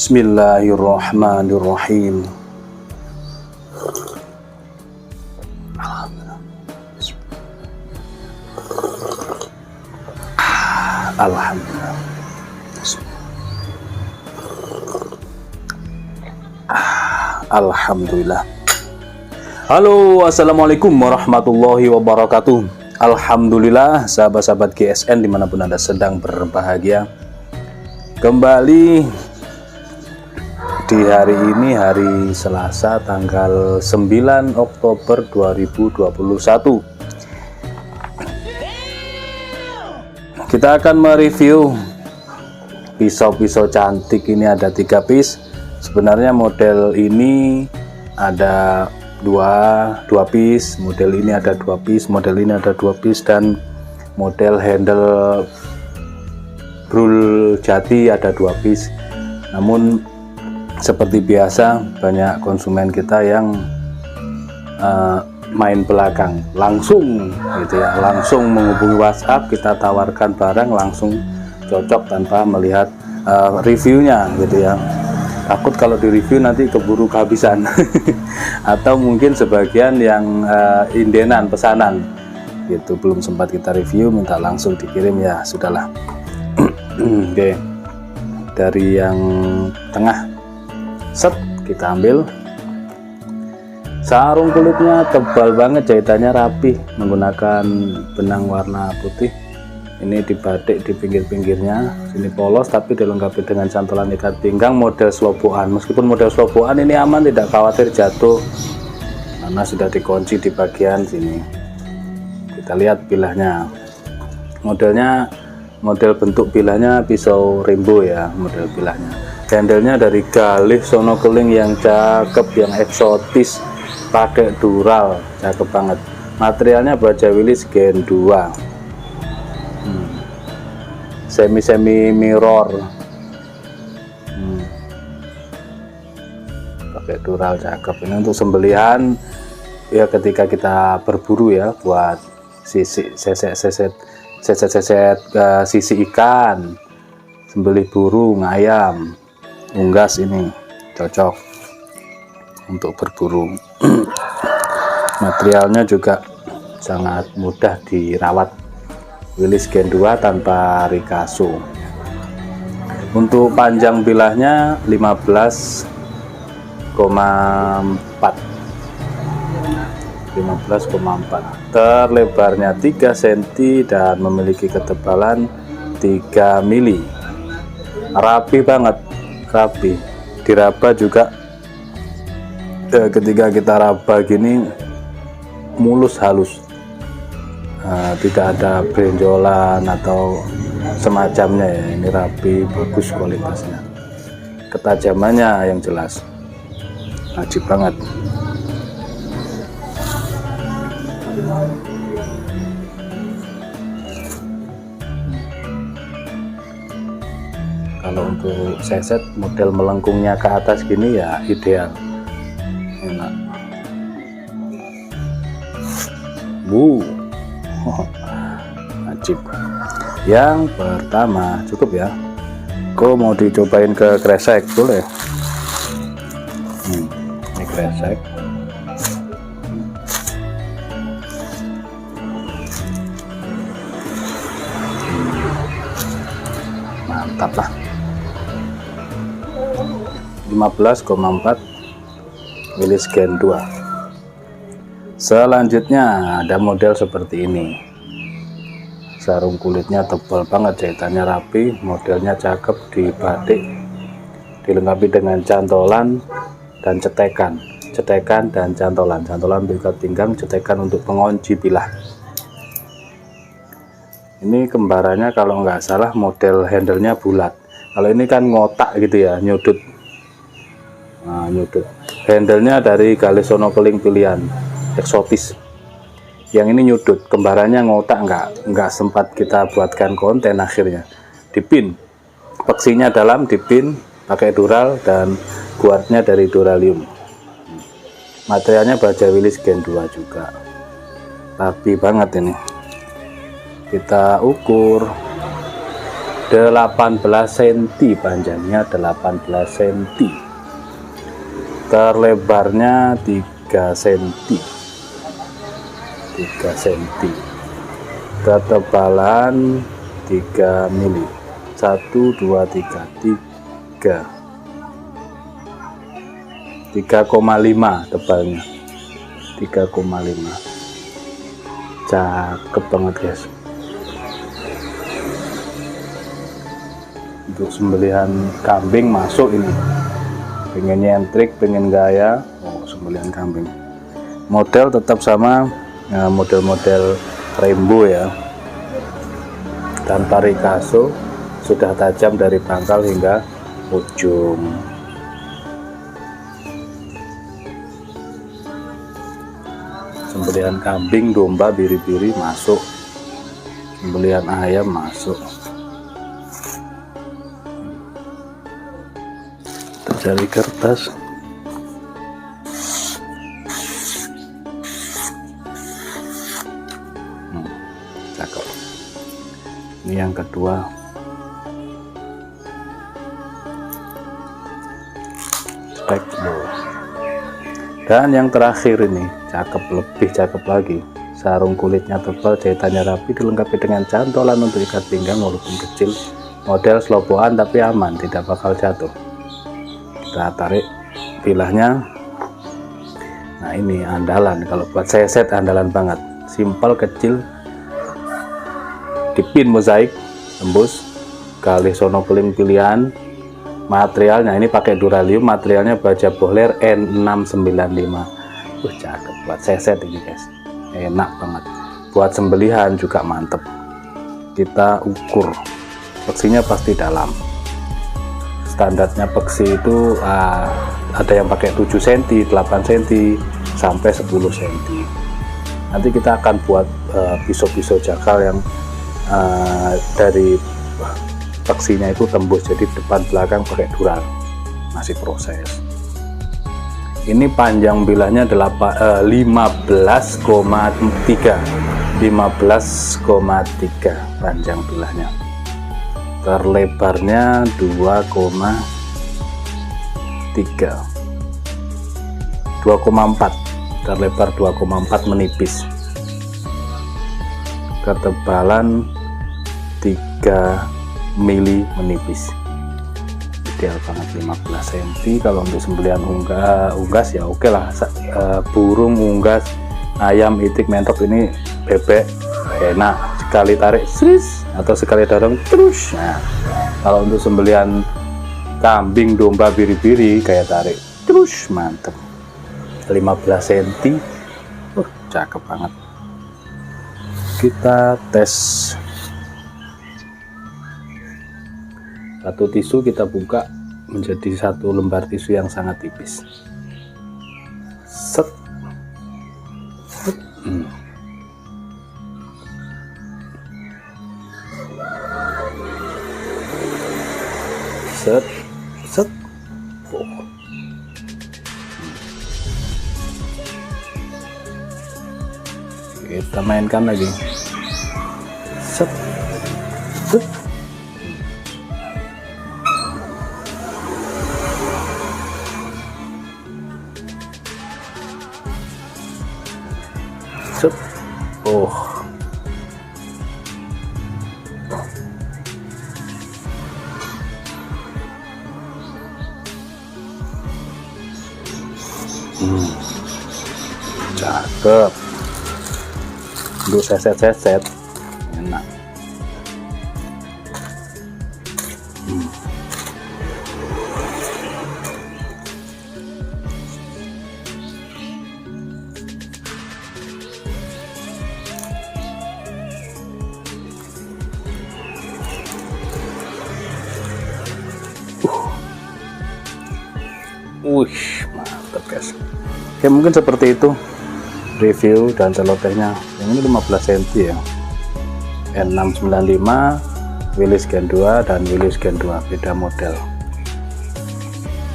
Bismillahirrahmanirrahim. Alhamdulillah. Alhamdulillah. Halo, assalamualaikum warahmatullahi wabarakatuh. Alhamdulillah, sahabat-sahabat GSN dimanapun Anda sedang berbahagia. Kembali di hari ini, hari Selasa tanggal 9 Oktober 2021. Kita akan mereview pisau-pisau cantik. Ini ada 3 piece. Sebenarnya model ini ada dua piece, model ini ada 2 piece, model ini ada 2 piece, dan model handle brul jati ada 2 piece. Namun seperti biasa banyak konsumen kita yang main belakang, langsung gitu ya, langsung menghubungi WhatsApp, kita tawarkan barang langsung cocok tanpa melihat reviewnya gitu ya. Takut kalau di review nanti keburu kehabisan atau mungkin sebagian yang indenan pesanan gitu, belum sempat kita review minta langsung dikirim, ya sudahlah. Oke, dari yang tengah set kita ambil. Sarung kulitnya tebal banget, jahitannya rapi menggunakan benang warna putih. Ini dibatik di pinggir-pinggirnya, sini polos tapi dilengkapi dengan cantolan ikat pinggang model sloboan. Meskipun model sloboan ini aman, tidak khawatir jatuh karena sudah dikunci di bagian sini. Kita lihat bilahnya, model bentuk bilahnya pisau rainbow ya, model bilahnya. Handlenya dari galih sono keling yang cakep, yang eksotis, pakai dural, cakep banget. Materialnya baja Willys Gen 2, semi mirror, pakai dural, cakep. Ini untuk sembelihan ya, ketika kita berburu ya, buat seset sisi ikan, sembelih burung, ayam, unggas, ini cocok untuk berburu. Materialnya juga sangat mudah dirawat, Willys Gen 2 tanpa rikaso. Untuk panjang bilahnya 15,4, terlebarnya 3 cm dan memiliki ketebalan 3 mili. Rapi banget, rapi. Diraba juga, ketika kita raba gini mulus, halus, tidak ada benjolan atau semacamnya ya. Ini rapi, bagus kualitasnya, ketajamannya yang jelas, wajib banget. Kalau untuk seset model melengkungnya ke atas gini ya ideal, enak. Wajib. Yang pertama cukup ya. Kok mau dicobain ke kresek boleh? Ini kresek. Mantap lah. 15,4 Willys Gen 2. Selanjutnya ada model seperti ini. Sarung kulitnya tebal banget, jahitannya rapi, modelnya cakep, dibatik, dilengkapi dengan cantolan dan cetekan dan cantolan untuk ikat pinggang, cetekan untuk pengunci bilah. Ini kembarannya kalau nggak salah model handlenya bulat. Kalau ini kan ngotak gitu ya, nyudut. Nah, nyudut. Handlenya dari galih sono keling pilihan, eksotis. Yang ini nyudut, kembarannya ngotak, nggak sempat kita buatkan konten akhirnya. Dipin, peksinya dalam, dipin pakai dural dan guardnya dari duralium. Materialnya baja Willys Gen 2 juga, rapi banget ini. Kita ukur 18 cm, panjangnya 18 cm, terlebarnya 3 cm, ketebalan 3 mili. 1 2 3 3,5 tebalnya, 3,5. Cakep banget guys. Untuk sembelihan kambing masuk ini, pengen nyentrik, pengen gaya, sembelihan kambing. Model tetap sama, model-model rainbow ya, tanpa rikaso, sudah tajam dari pangkal hingga ujung. sembelihan kambing, domba, biri-biri masuk, sembelihan ayam masuk. Kita cari kertas. Cakep. Ini yang kedua. Dan yang terakhir ini cakep, lebih cakep lagi. Sarung kulitnya tebal, jahitannya rapi, dilengkapi dengan cantolan untuk ikat pinggang walaupun kecil. Model selobokan tapi aman, tidak bakal jatuh. Kita tarik bilahnya. Nah ini andalan, kalau buat saya set andalan banget. Simpel, kecil, dipin mozaik, tembus, galih sonokeling pilihan. Materialnya ini pakai duralium, materialnya baja bohler N695. Cakep, buat seset ini guys, enak banget. Buat sembelihan juga mantep. Kita ukur, peksinya pasti dalam. Standarnya peksi itu ada yang pakai 7 cm, 8 cm, sampai 10 cm. Nanti kita akan buat pisau-pisau jakal yang dari peksinya itu tembus, jadi depan belakang pakai dural. Masih proses. Ini panjang bilahnya 15,3 panjang bilahnya. Terlebarnya 2,4, terlebar 2,4, menipis. Ketebalan 3 mili, menipis. Ideal banget 15 cm. Kalau untuk sembelihan unggas ya oke lah. Burung, unggas, ayam, itik, mentok, ini bebek enak, sekali tarik sris atau sekali dorong terus. Nah kalau untuk sembelihan kambing, domba, biri-biri kayak tarik terus, mantep. 15 cm. Cakep banget. Kita tes. Satu tisu kita buka menjadi satu lembar tisu yang sangat tipis. Set. Set. Set. Kita mainkan lagi. Set. Set. Cakep. Untuk seset enak. Mantap guys. Oke, mungkin seperti itu review dan celotehnya. Yang ini 15 cm ya, N695, Willys Gen 2 dan Willys Gen 2, beda model.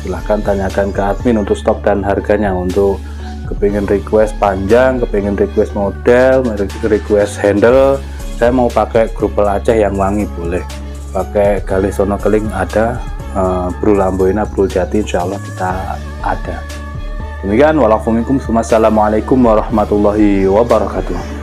Silahkan tanyakan ke admin untuk stok dan harganya. Untuk kepingin request panjang, kepingin request model, request handle, saya mau pakai grupel Aceh yang wangi boleh, pakai galih sonokeling ada, brul Amboina, brul Jati insyaallah kita ada. Demikian, wassalamualaikum warahmatullahi wabarakatuh.